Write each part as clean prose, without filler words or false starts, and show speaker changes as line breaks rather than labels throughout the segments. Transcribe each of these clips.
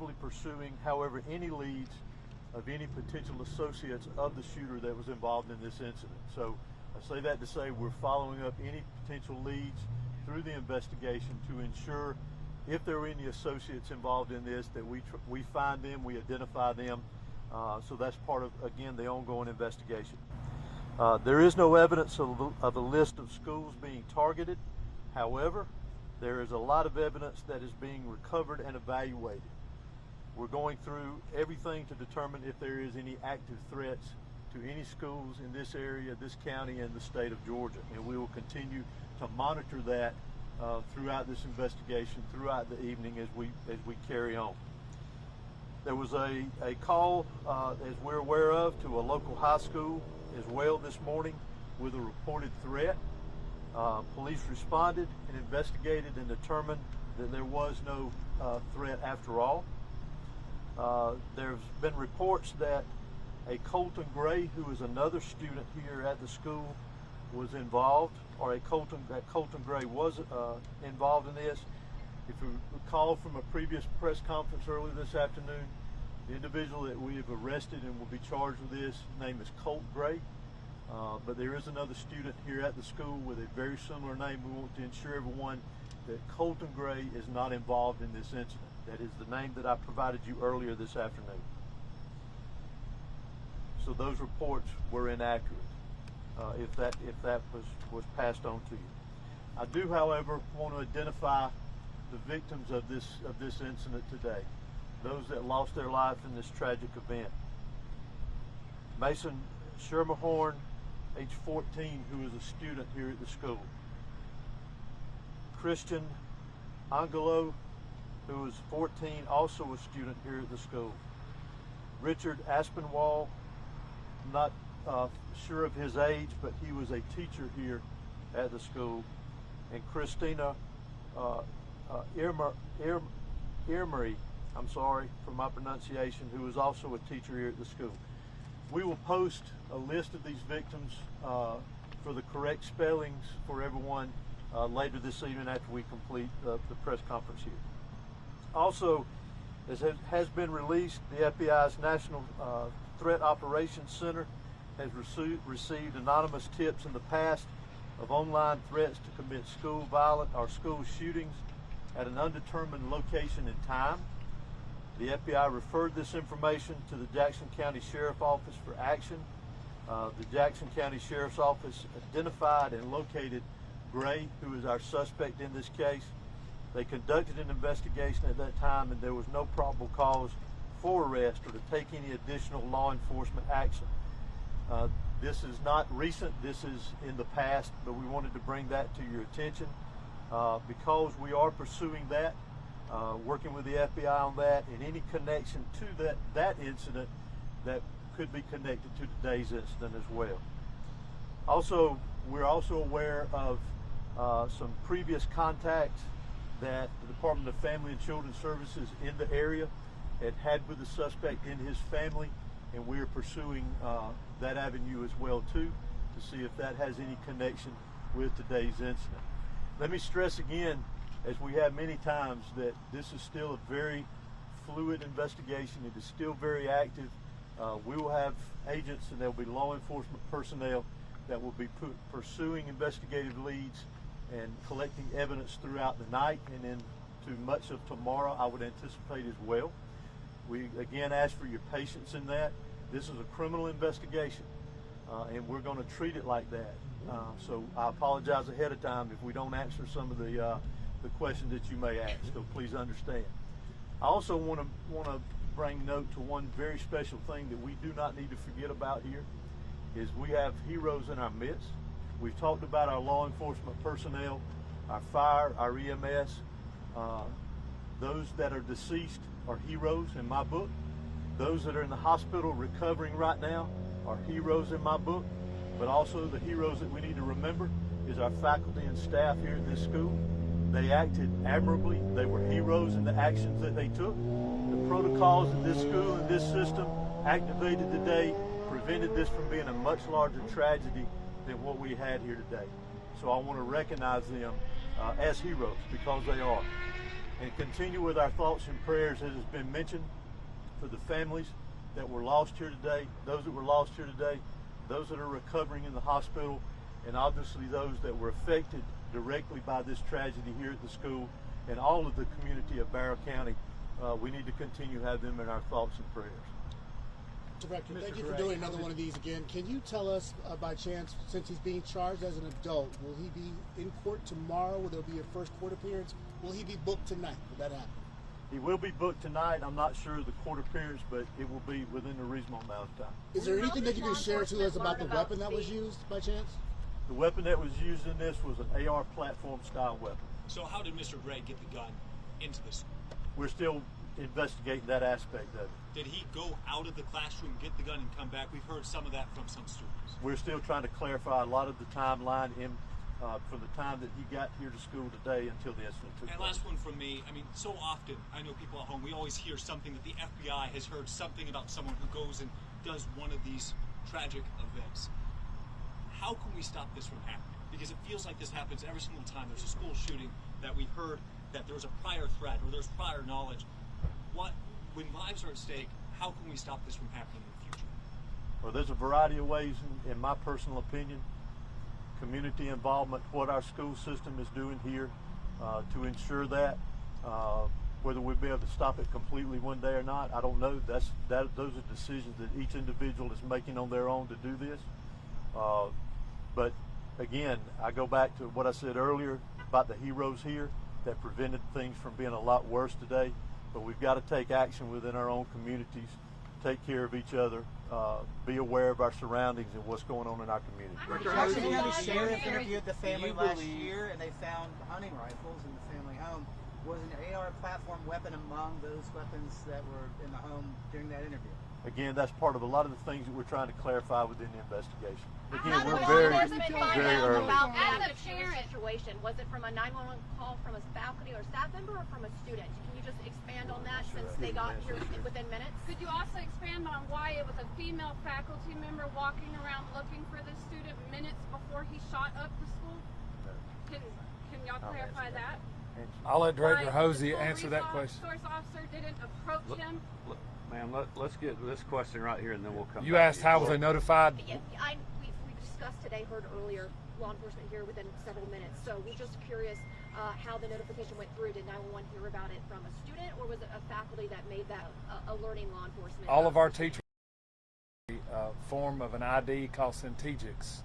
actively pursuing, however, any leads of any potential associates of the shooter that was involved in this incident. So I say that to say we're following up any potential leads through the investigation to ensure if there are any associates involved in this that we find them, we identify them. So that's part of, again, the ongoing investigation. There is no evidence of a list of schools being targeted. However, there is a lot of evidence that is being recovered and evaluated. We're going through everything to determine if there is any active threats to any schools in this area, this county, and the state of Georgia. And we will continue to monitor that throughout this investigation, throughout the evening as we carry on. There was a call, as we're aware of, to a local high school as well this morning with a reported threat. Police responded and investigated and determined that there was no threat after all. There's been reports that a Colton Gray, who is another student here at the school, was involved, or that Colton Gray was involved in this. If you recall from a previous press conference earlier this afternoon, the individual that we have arrested and will be charged with this, his name is Colt Gray. But there is another student here at the school with a very similar name. We want to ensure everyone that Colton Gray is not involved in this incident. That is the name that I provided you earlier this afternoon. So those reports were inaccurate, if that was passed on to you. I do, however, want to identify the victims of this incident today, those that lost their life in this tragic event. Mason Schermerhorn, age 14, who is a student here at the school. Christian Angelo, who is 14, also a student here at the school. Richard Aspinwall, not sure of his age, but he was a teacher here at the school. And Christina Irmery, I'm sorry for my pronunciation, who is also a teacher here at the school. We will post a list of these victims for the correct spellings for everyone later this evening after we complete the press conference here. Also, as it has been released, the FBI's National Threat Operations Center has received anonymous tips in the past of online threats to commit school violence or school shootings at an undetermined location and time. The FBI referred this information to the Jackson County Sheriff's Office for action. The Jackson County Sheriff's Office identified and located Gray, who is our suspect in this case. They conducted an investigation at that time, and there was no probable cause for arrest or to take any additional law enforcement action. This is not recent, this is in the past, but we wanted to bring that to your attention because we are pursuing that, working with the FBI on that, and any connection to that incident that could be connected to today's incident as well. Also, we're also aware of some previous contacts that the Department of Family and Children Services in the area had with the suspect in his family, and we are pursuing that avenue as well too to see if that has any connection with today's incident. Let me stress again, as we have many times, that this is still a very fluid investigation. It is still very active. We will have agents and there will be law enforcement personnel that will be pursuing investigative leads and collecting evidence throughout the night and into much of tomorrow, I would anticipate as well. We again ask for your patience in that. This is a criminal investigation, and we're going to treat it like that. So I apologize ahead of time if we don't answer some of the questions that you may ask, so please understand. I also want to bring note to one very special thing that we do not need to forget about here, is we have heroes in our midst. We've talked about our law enforcement personnel, our fire, our EMS. Those that are deceased are heroes in my book. Those that are in the hospital recovering right now are heroes in my book. But also the heroes that we need to remember is our faculty and staff here at this school. They acted admirably. They were heroes in the actions that they took. The protocols in this school and this system activated today prevented this from being a much larger tragedy than what we had here today. So I want to recognize them as heroes because they are. and continue with our thoughts and prayers, as has been mentioned, for the families that were lost here today, those that were lost here today, those that are recovering in the hospital, and obviously those that were affected directly by this tragedy here at the school, and all of the community of Barrow County. We need to continue to have them in our thoughts and prayers.
Director, thank you for doing another one of these again. Can you tell us, by chance, since he's being charged as an adult, will he be in court tomorrow? Will there be a first court appearance? Will he be booked tonight? Will that happen?
He will be booked tonight. I'm not sure of the court appearance, but it will be within a reasonable amount of time.
Is there anything that you can share to us about the weapon that was used, by chance?
The weapon that was used in this was an AR platform style weapon.
So how did Mr. Gray get the gun into this?
We're still investigating that aspect of it.
Did he go out of the classroom, get the gun, and come back? We've heard some of that from some students.
We're still trying to clarify a lot of the timeline from the time that he got here to school today until the incident took place.
And last one from me. I mean, so often, I know people at home, we always hear something that the FBI has heard something about someone who goes and does one of these tragic events. How can we stop this from happening? Because it feels like this happens every single time there's a school shooting that we've heard that there was a prior threat or there's prior knowledge. When lives are at stake, how can we stop this from happening in the future?
Well, there's a variety of ways, in my personal opinion. Community involvement, what our school system is doing here to ensure that. Whether we'll be able to stop it completely one day or not, I don't know. Those are decisions that each individual is making on their own to do this. But again, I go back to what I said earlier about the heroes here that prevented things from being a lot worse today. But we've got to take action within our own communities, take care of each other, be aware of our surroundings and what's going on in our community.
Jackson County Sheriff interviewed the family last year, and they found hunting rifles in the family home. Was an AR platform weapon among those weapons that were in the home during that interview?
Again, that's part of a lot of the things that we're trying to clarify within the investigation. Again, we're very early.
About the parent situation, was it from a 911 call from a faculty or staff member or from a student? Can you just expand on that since they got here within minutes?
Could you also expand on why it was a female faculty member walking around looking for the student minutes before he shot up the school? Can y'all clarify that?
I'll let Director Hosey answer that question.
Source officer didn't approach him.
Ma'am, let's get this question right here, and then we'll come back.
You asked how was they notified?
Yeah, we discussed today, heard earlier, law enforcement here within several minutes. So we're just curious how the notification went through. Did 911 hear about it from a student, or was it a faculty that made that alerting law enforcement?
All of our teachers form of an ID called Centegix.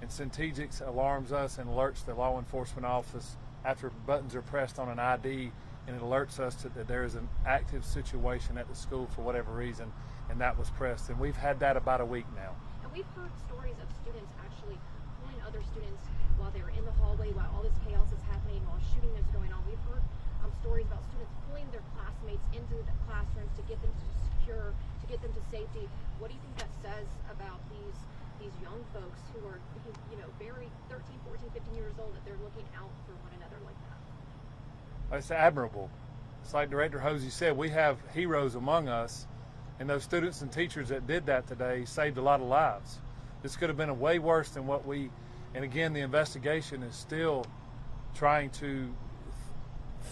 And Centegix alarms us and alerts the law enforcement office after buttons are pressed on an ID, and it alerts us that there is an active situation at the school for whatever reason, and that was pressed. And we've had that about a week now.
And we've heard stories of students actually pulling other students while they're in the hallway, while all this chaos is happening, while shooting is going on. We've heard stories about students pulling their classmates into the classrooms to get them to secure, to get them to safety. What do you think that says about these young folks who are, very 13, 14, 15 years old, that they're looking out for one another like that?
It's admirable. It's like Director Hosey said, we have heroes among us, and those students and teachers that did that today saved a lot of lives. This could have been way worse than what and again, the investigation is still trying to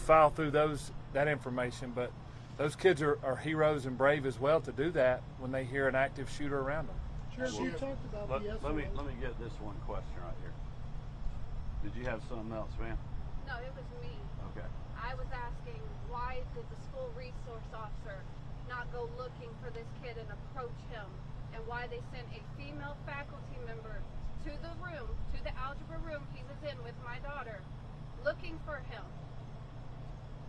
file through that information, but those kids are heroes and brave as well to do that when they hear an active shooter around them.
You talked about the
let me get this one question right here. Did you have something else, ma'am?
No, it was me.
Okay.
I was asking, why did the school resource officer not go looking for this kid and approach him? And why they sent a female faculty member to the room, to the algebra room he was in with my daughter, looking for him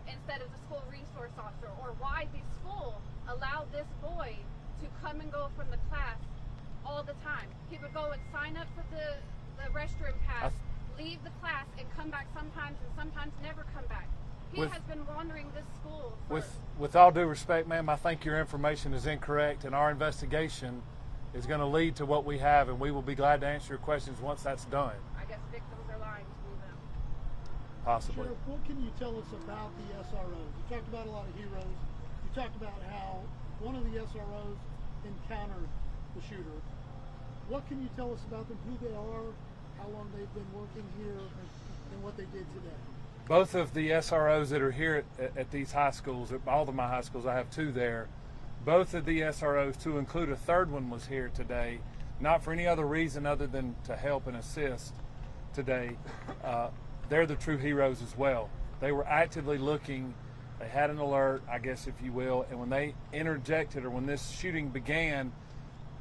instead of the school resource officer? Or why the school allowed this boy to come and go from the class all the time. He would go and sign up for the restroom pass, leave the class, and come back sometimes, and sometimes never come back. He has been wandering this school.
With all due respect, ma'am, I think your information is incorrect, and our investigation is going to lead to what we have, and we will be glad to answer your questions once that's done.
I guess victims are lying to me then.
Possibly.
Sheriff, what can you tell us about the SROs? You talked about a lot of heroes. You talked about how one of the SROs encountered the shooter. What can you tell us about them, who they are, how long they've been working here, and what they did today?
both of the SROs that are here at these high schools, at all of my high schools, I have 2 there. Both of the SROs, to include a 3rd one, was here today, not for any other reason other than to help and assist today. They're the true heroes as well. They were actively looking. They had an alert, I guess, if you will, and when they interjected, or when this shooting began,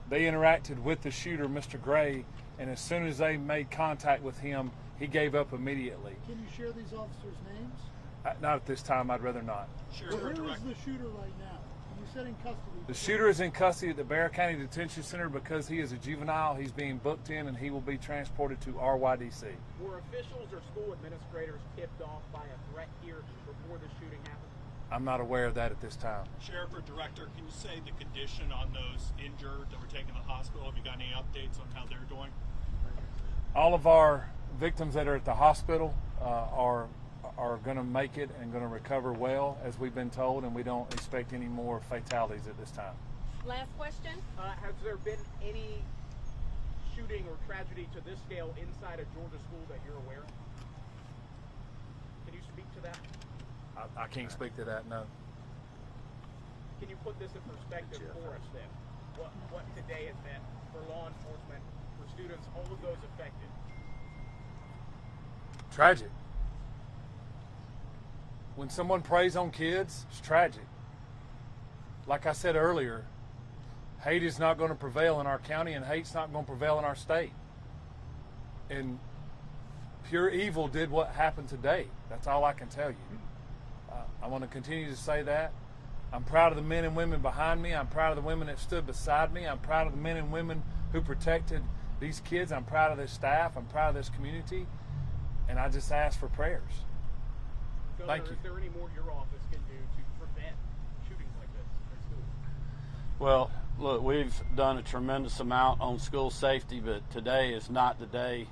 they interacted with the shooter, Mr. Gray, and as soon as they made contact with him, he gave up immediately.
Can you share these officers' names?
Not at this time. I'd rather not.
Sure,
Where is
Director.
the shooter right now? You said in custody.
The shooter is in custody at the Bear County Detention Center because he is a juvenile. He's being booked in, and he will be transported to RYDC.
Were officials or school administrators tipped off by a threat here before the shooting happened?
I'm not aware of that at this time.
Sheriff or Director, can you say the condition on those injured that were taken to the hospital? Have you got any updates on how they're doing?
All of our victims that are at the hospital are going to make it and going to recover well, as we've been told, and we don't expect any more fatalities at this time.
Last question.
Has there been any shooting or tragedy to this scale inside a Georgia school that you're aware of? Can you speak to that?
I can't speak to that, no.
Can you put this in perspective for us then? What today has meant for law enforcement, for students, all of those affected?
Tragic. When someone preys on kids, it's tragic. Like I said earlier, hate is not going to prevail in our county, and hate's not going to prevail in our state. And pure evil did what happened today. That's all I can tell you. I want to continue to say that. I'm proud of the men and women behind me. I'm proud of the women that stood beside me. I'm proud of the men and women who protected these kids. I'm proud of this staff. I'm proud of this community. And I just ask for prayers.
Governor,
Thank you.
Is there any more your office can do to prevent shootings like this in schools?
Well, look, we've done a tremendous amount on school safety, but today is not the day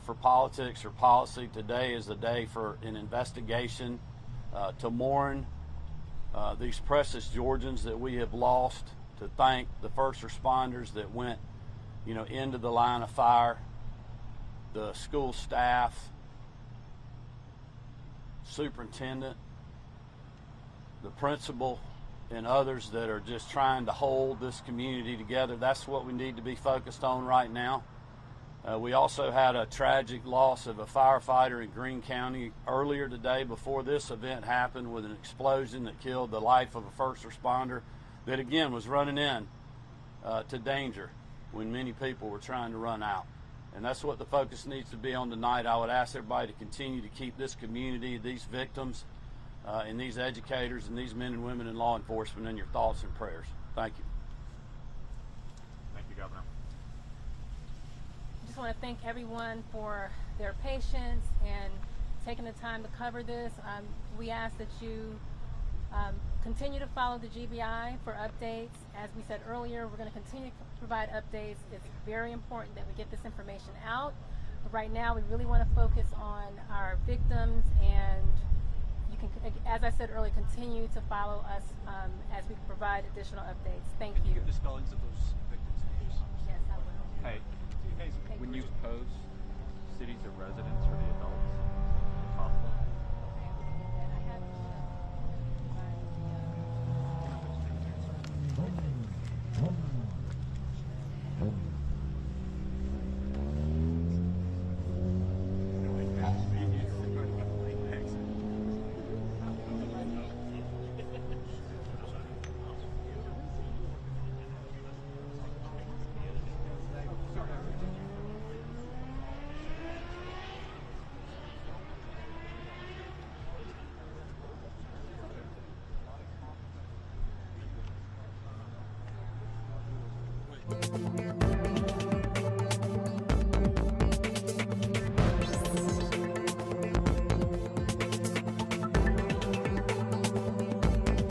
for politics or policy. Today is the day for an investigation, to mourn these precious Georgians that we have lost, to thank the first responders that went, into the line of fire, the school staff, superintendent, the principal, and others that are just trying to hold this community together. That's what we need to be focused on right now. We also had a tragic loss of a firefighter in Greene County earlier today before this event happened, with an explosion that killed the life of a first responder that, again, was running in to danger when many people were trying to run out. And that's what the focus needs to be on tonight. I would ask everybody to continue to keep this community, these victims, and these educators and these men and women in law enforcement in your thoughts and prayers. Thank you.
Thank you, Governor.
I just want to thank everyone for their patience and taking the time to cover this. We ask that you continue to follow the GBI for updates. As we said earlier, we're going to continue to provide updates. It's very important that we get this information out. But right now, we really want to focus on our victims, and you can, as I said earlier, continue to follow us as we provide additional updates. Thank you.
Give the spellings of those victims' names.
Yes, I will.
Hey,
Thank
when
you.
you post cities of residence for the adults, if possible.
And I have
Give those names here, sir.